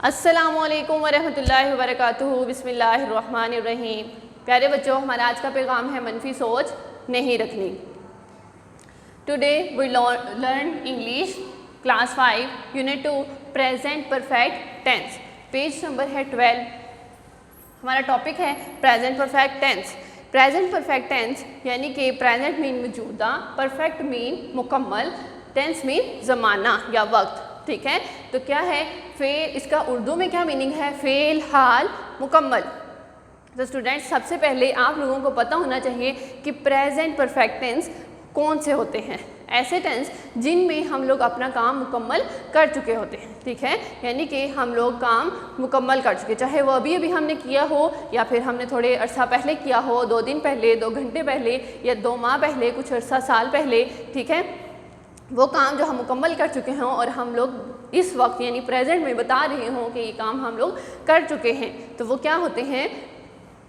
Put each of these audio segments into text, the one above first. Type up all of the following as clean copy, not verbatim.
अस्सलामुअलैकुम वरहमतुल्लाहि वबरकातुहू। बिस्मिल्लाहिर्रहमानिर्रहीम। प्यारे बच्चों, हमारा आज का पैगाम है मनफी सोच नहीं रखनी। Today we learn English class 5 unit 2 present perfect tense. Page number है 12। हमारा टॉपिक है present perfect tense. Present perfect tense यानी कि प्रेजेंट मीन मौजूदा, परफेक्ट मीन मुकम्मल, टेंस मीन ज़माना या वक्त। ठीक है, तो क्या है फेल, इसका उर्दू में क्या मीनिंग है? फेल, हाल, मुकम्मल। तो स्टूडेंट्स, सबसे पहले आप लोगों को पता होना चाहिए कि प्रेजेंट परफेक्ट टेंस कौन से होते हैं। ऐसे टेंस जिनमें हम लोग अपना काम मुकम्मल कर चुके होते हैं। ठीक है, यानी कि हम लोग काम मुकम्मल कर चुके, चाहे वो अभी अभी हमने किया हो या फिर हमने थोड़े अरसा पहले किया हो, 2 दिन पहले, 2 घंटे पहले या 2 माह पहले, कुछ अरसा साल पहले। ठीक है, वो काम जो हम मुकम्मल कर चुके हों और हम लोग इस वक्त यानी प्रेजेंट में बता रहे हों कि ये काम हम लोग कर चुके हैं, तो वो क्या होते हैं?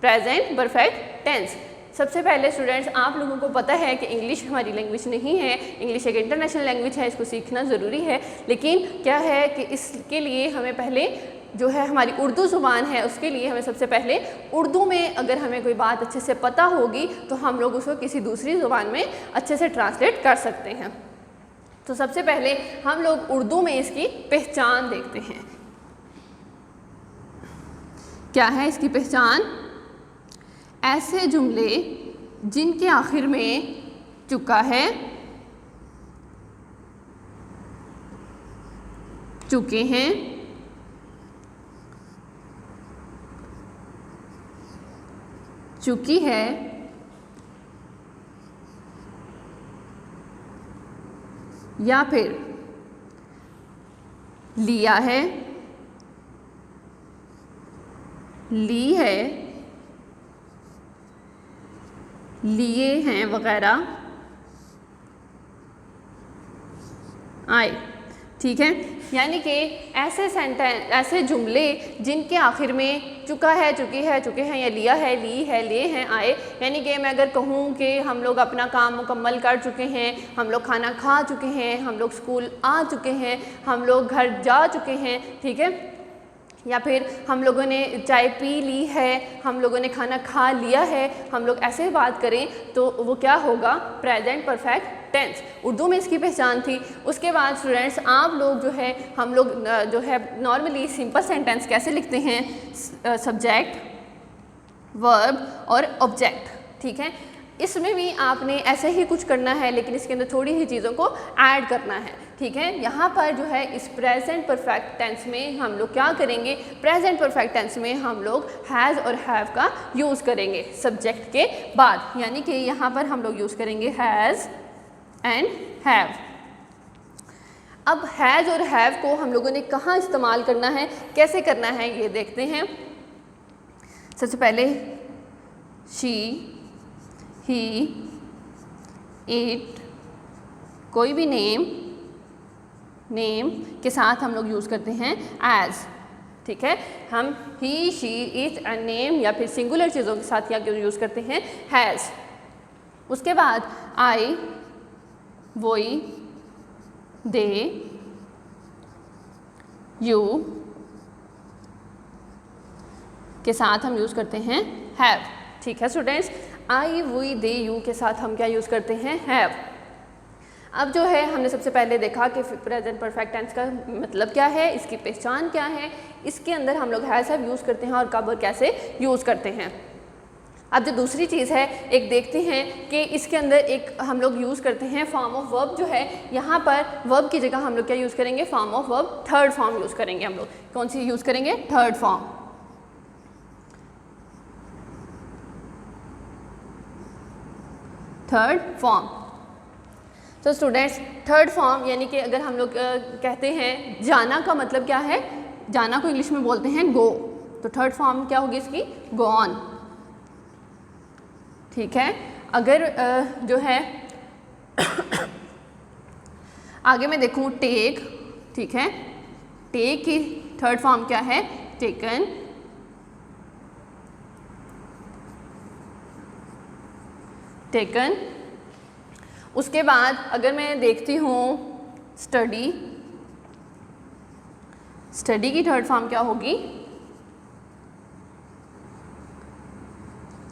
Present perfect tense. सबसे पहले स्टूडेंट्स, आप लोगों को पता है कि इंग्लिश हमारी लैंग्वेज नहीं है, इंग्लिश एक इंटरनेशनल लैंग्वेज है, इसको सीखना ज़रूरी है। लेकिन क्या है कि इसके लिए हमें पहले जो है हमारी उर्दू ज़ुबान है, उसके लिए हमें सबसे पहले उर्दू में अगर हमें कोई बात अच्छे से पता होगी तो हम लोग उसको किसी दूसरी ज़ुबान में अच्छे से ट्रांसलेट कर सकते हैं। तो सबसे पहले हम लोग उर्दू में इसकी पहचान देखते हैं। क्या है इसकी पहचान? ऐसे जुमले जिनके आखिर में चुका है, चुके हैं, चुकी है, या फिर लिया है, ली है, लिए हैं वगैरह आए। ठीक है, यानी कि ऐसे सेंटेंस, ऐसे जुमले जिनके आखिर में चुका है, चुकी है, चुके हैं या लिया है, ली है, लिए हैं, आए। यानी कि मैं अगर कहूँ कि हम लोग अपना काम मुकम्मल कर चुके हैं, हम लोग खाना खा चुके हैं, हम लोग स्कूल आ चुके हैं, हम लोग घर जा चुके हैं। ठीक है, या फिर हम लोगों ने चाय पी ली है, हम लोगों ने खाना खा लिया है, हम लोग ऐसे बात करें तो वो क्या होगा? Present perfect tense. उर्दू में इसकी पहचान थी। उसके बाद स्टूडेंट्स, आप लोग जो है, हम लोग जो है नॉर्मली सिंपल सेंटेंस कैसे लिखते हैं? सब्जेक्ट, वर्ब और ऑब्जेक्ट। ठीक है, इसमें भी आपने ऐसे ही कुछ करना है, लेकिन इसके अंदर थोड़ी ही चीज़ों को ऐड करना है। ठीक है, यहाँ पर जो है इस प्रेजेंट परफेक्ट टेंस में हम लोग क्या करेंगे? प्रेजेंट परफेक्ट टेंस में हम लोग हैज़ और हैव का यूज़ करेंगे सब्जेक्ट के बाद, यानी कि यहाँ पर हम लोग यूज़ करेंगे हैज़ एंड हैव। अब हैज़ और हैव को हम लोगों ने कहाँ इस्तेमाल करना है, कैसे करना है, ये देखते हैं। सबसे पहले शी, ही, इट, कोई भी नेम के साथ हम लोग यूज़ करते हैं एज। ठीक है, हम ही, शी, इट एंड नेम या फिर सिंगुलर चीज़ों के साथ क्या यूज़ करते हैं? हैज़। उसके बाद आई, वोई, दे, यू के साथ हम यूज़ करते हैं हैव। ठीक है स्टूडेंट्स, आई, वोई, दे, यू के साथ हम क्या यूज़ करते हैं? हैव। अब जो है हमने सबसे पहले देखा कि प्रेजेंट परफेक्ट टेंस का मतलब क्या है, इसकी पहचान क्या है, इसके अंदर हम लोग हैज़ हैव यूज़ करते हैं और कब और कैसे यूज़ करते हैं। अब जो दूसरी चीज़ है, एक देखते हैं कि इसके अंदर एक हम लोग यूज़ करते हैं फॉर्म ऑफ वर्ब जो है। यहाँ पर वर्ब की जगह हम लोग क्या यूज़ करेंगे? Form of verb, third form use करेंगे हम लोग। कौन सी यूज़ करेंगे? Third form. Third form. तो स्टूडेंट्स, थर्ड फॉर्म यानी कि अगर हम लोग कहते हैं जाना का मतलब क्या है? जाना को इंग्लिश में बोलते हैं गो, तो थर्ड फॉर्म क्या होगी इसकी? Go on. ठीक है, अगर जो है आगे मैं देखूँ टेक। ठीक है, टेक की थर्ड फॉर्म क्या है? टेकन। टेकन। उसके बाद अगर मैं देखती हूँ स्टडी, स्टडी की थर्ड फॉर्म क्या होगी?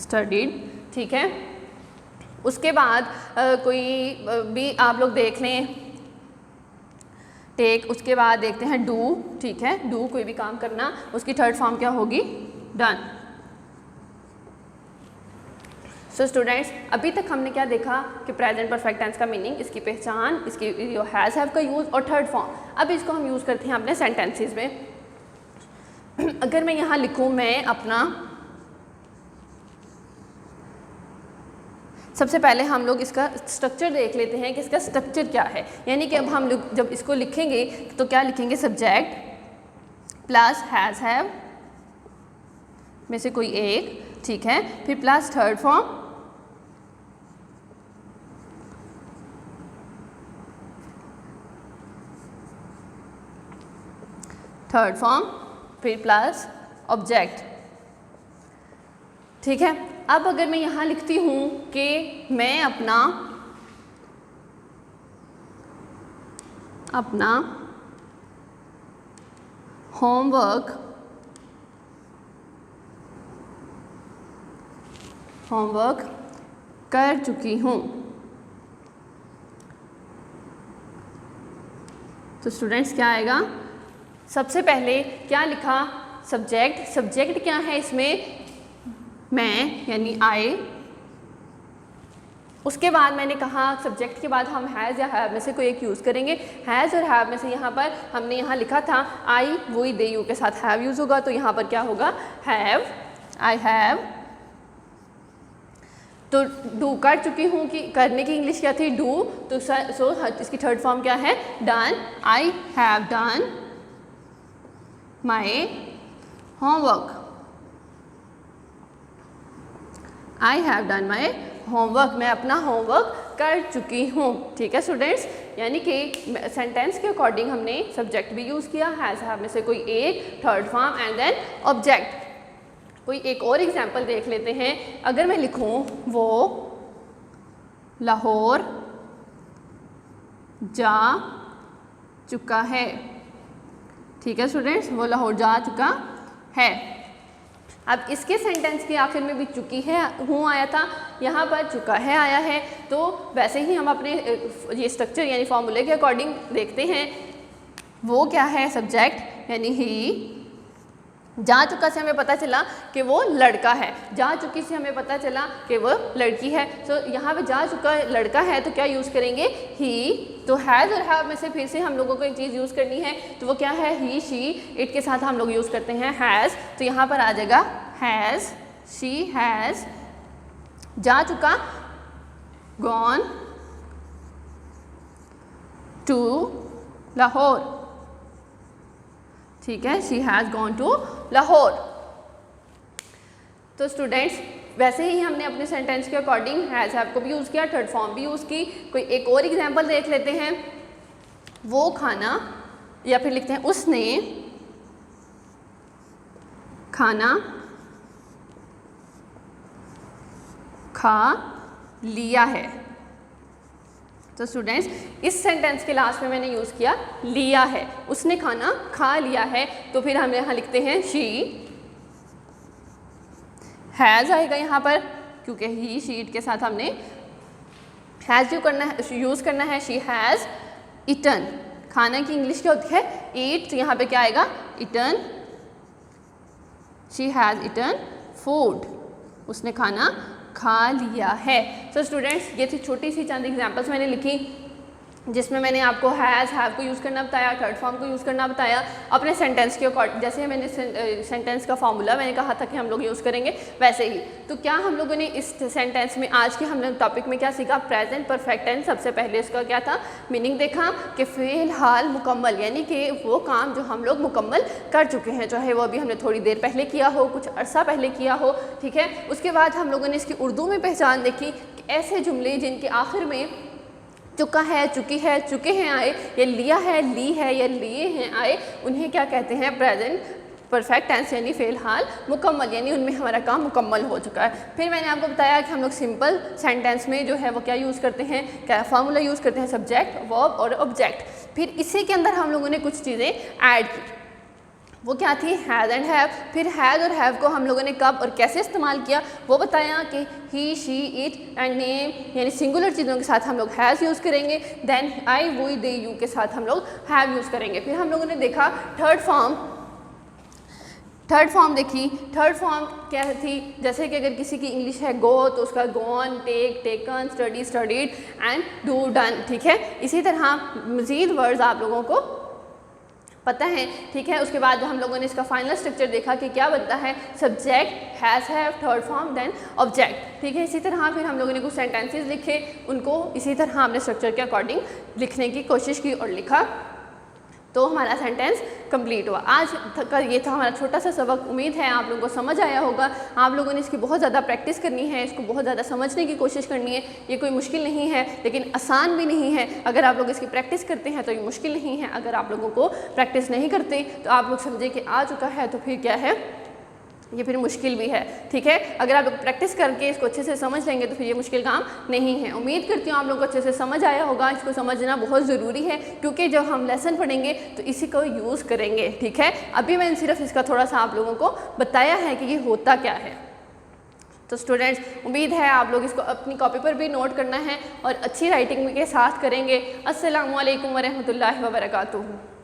स्टडीड, ठीक है। उसके बाद कोई भी आप लोग देख लें, टेक, उसके बाद देखते हैं डू, ठीक है। डू कोई भी काम करना, उसकी थर्ड फॉर्म क्या होगी? डन। सो स्टूडेंट्स, अभी तक हमने क्या देखा कि प्रेजेंट परफेक्ट टेंस का मीनिंग, इसकी पहचान, इसकी जो हैज़ हैव का यूज़ और थर्ड फॉर्म। अब इसको हम यूज़ करते हैं अपने सेंटेंसेस में। अगर मैं यहाँ लिखूँ, मैं अपना, सबसे पहले हम लोग इसका स्ट्रक्चर देख लेते हैं कि इसका स्ट्रक्चर क्या है। यानी कि अब हम लोग जब इसको लिखेंगे तो क्या लिखेंगे? सब्जेक्ट प्लस हैज़ हैव में से कोई एक, ठीक है, फिर प्लस थर्ड फॉर्म, फिर प्लस ऑब्जेक्ट, ठीक है। अब अगर मैं यहाँ लिखती हूँ कि मैं अपना होमवर्क कर चुकी हूँ, तो स्टूडेंट्स क्या आएगा? सबसे पहले क्या लिखा? सब्जेक्ट। सब्जेक्ट क्या है इसमें? मैं, यानी आई। उसके बाद मैंने कहा सब्जेक्ट के बाद हम हैज़ या हैव में से कोई एक यूज़ करेंगे। हैज़ और हैव में से यहाँ पर हमने यहाँ लिखा था आई, वही दे यू के साथ हैव यूज़ होगा, तो यहाँ पर क्या होगा? Have, I have. तो डू कर चुकी हूँ, कि करने की इंग्लिश क्या थी? डू। तो सो इसकी थर्ड फॉर्म क्या है? Done. I have done my homework. I have done my homework, मैं अपना होमवर्क कर चुकी हूँ, ठीक है स्टूडेंट्स। यानी कि सेंटेंस के अकॉर्डिंग हमने सब्जेक्ट भी यूज़ किया, हैज़ हैव में से कोई एक, third form and then object. कोई एक और एग्जांपल देख लेते हैं। अगर मैं लिखूँ वो लाहौर जा चुका है, ठीक है स्टूडेंट्स, वो लाहौर जा चुका है। अब इसके सेंटेंस के आखिर में भी चुकी है हूँ आया था, यहाँ पर चुका है आया है। तो वैसे ही हम अपने ये स्ट्रक्चर यानी फॉर्मूले के अकॉर्डिंग देखते हैं। वो क्या है? सब्जेक्ट, यानी ही। जा चुका से हमें पता चला कि वो लड़का है, जा चुकी से हमें पता चला कि वो लड़की है। तो यहाँ पे जा चुका लड़का है तो क्या यूज़ करेंगे? ही। तो हैज़ और हैव में से फिर से हम लोगों को एक चीज़ यूज़ करनी है, तो वो क्या है? ही, शी। इट के साथ हम लोग यूज़ करते हैं हैज़, तो यहाँ पर आ जाएगा हैज़, शी हैज़ जा चुका, गॉन टू लाहौर, ठीक है, she has gone to Lahore. तो स्टूडेंट्स, वैसे ही हमने अपने सेंटेंस के अकॉर्डिंग हैज़ हैव को भी यूज़ किया, थर्ड फॉर्म भी यूज़ की। कोई एक और एग्जांपल देख लेते हैं। वो खाना, या फिर लिखते हैं उसने खाना खा लिया है। तो स्टूडेंट्स, इस सेंटेंस के लास्ट में मैंने यूज़ किया लिया है, उसने खाना खा लिया है। तो फिर हम यहाँ लिखते हैं शी हैज़ आएगा यहाँ पर, क्योंकि ही शीट के साथ हमने हैज़ यूज़ करना है। शी हैज़ ईटन, खाना की इंग्लिश क्या होती है? ईट, तो यहाँ पे क्या आएगा? Eaten. She has eaten food, उसने खाना खा लिया है। सो स्टूडेंट्स, ये थी छोटी सी चंद एग्जांपल्स मैंने लिखी, जिसमें मैंने आपको हैज़ हैव को यूज़ करना बताया, थर्ड फॉर्म को यूज़ करना बताया अपने सेंटेंस के अकॉर्डिंग। जैसे मैंने सेंटेंस का फॉर्मूला मैंने कहा था कि हम लोग यूज़ करेंगे, वैसे ही। तो क्या हम लोगों ने इस सेंटेंस में आज के हमने टॉपिक में क्या सीखा? Present perfect tense. सबसे पहले इसका क्या था? मीनिंग देखा कि फ़िलहाल मुकम्मल, यानी कि वो काम जो हम लोग मुकम्मल कर चुके हैं, चाहे वो अभी हमने थोड़ी देर पहले किया हो, कुछ अरसा पहले किया हो, ठीक है। उसके बाद हम लोगों ने इसकी उर्दू में पहचान देखी कि ऐसे जुमले जिनके आखिर में चुका है, चुकी है, चुके हैं आए, या लिया है, ली है, या लिए हैं आए, उन्हें क्या कहते हैं? प्रेजेंट परफेक्ट टेंस, यानी फ़िलहाल मुकम्मल, यानी उनमें हमारा काम मुकम्मल हो चुका है। फिर मैंने आपको बताया कि हम लोग सिंपल सेंटेंस में जो है वो क्या यूज़ करते हैं? क्या फार्मूला यूज़ करते हैं? सब्जेक्ट, वर्ब और ऑब्जेक्ट। फिर इसी के अंदर हम लोगों ने कुछ चीज़ें ऐड की। वो क्या थी, हैज़ एंड हैव। फिर हैज़ और हैव को हम लोगों ने कब और कैसे इस्तेमाल किया वो बताया कि ही, शी, इट एंड नेम यानी सिंगुलर चीज़ों के साथ हम लोग हैज़ यूज़ करेंगे, देन आई, वो, दे, यू के साथ हम लोग हैव यूज़ करेंगे। फिर हम लोगों ने देखा थर्ड फॉर्म देखी। थर्ड फॉर्म क्या थी, जैसे कि अगर किसी की इंग्लिश है गो तो उसका gone, take, taken, study, studied and do, done, ठीक है। इसी तरह मज़ीद वर्ड्स आप लोगों को पता है, ठीक है। उसके बाद हम लोगों ने इसका फाइनल स्ट्रक्चर देखा कि क्या बनता है, subject, has, have, third form, then object, ठीक है। इसी तरह फिर हम लोगों ने कुछ सेंटेंसेस लिखे, उनको इसी तरह हमने स्ट्रक्चर के अकॉर्डिंग लिखने की कोशिश की और लिखा, तो हमारा सेंटेंस कंप्लीट हुआ। आज का ये था हमारा छोटा सा सबक। उम्मीद है आप लोगों को समझ आया होगा। आप लोगों ने इसकी बहुत ज़्यादा प्रैक्टिस करनी है, इसको बहुत ज़्यादा समझने की कोशिश करनी है। ये कोई मुश्किल नहीं है लेकिन आसान भी नहीं है। अगर आप लोग इसकी प्रैक्टिस करते हैं तो ये मुश्किल नहीं है, अगर आप लोगों को प्रैक्टिस नहीं करते तो आप लोग समझे कि आ चुका है तो फिर क्या है, ये फिर मुश्किल भी है, ठीक है। अगर आप लोग प्रैक्टिस करके इसको अच्छे से समझ लेंगे तो फिर ये मुश्किल काम नहीं है। उम्मीद करती हूँ आप लोगों को अच्छे से समझ आया होगा। इसको समझना बहुत ज़रूरी है क्योंकि जब हम लेसन पढ़ेंगे तो इसी को यूज़ करेंगे, ठीक है। अभी मैंने सिर्फ इसका थोड़ा सा आप लोगों को बताया है कि ये होता क्या है। तो स्टूडेंट्स, उम्मीद है आप लोग इसको अपनी कॉपी पर भी नोट करना है और अच्छी राइटिंग के साथ करेंगे। अस्सलामु अलैकुम वरहमतुल्लाहि वबरकातुहू।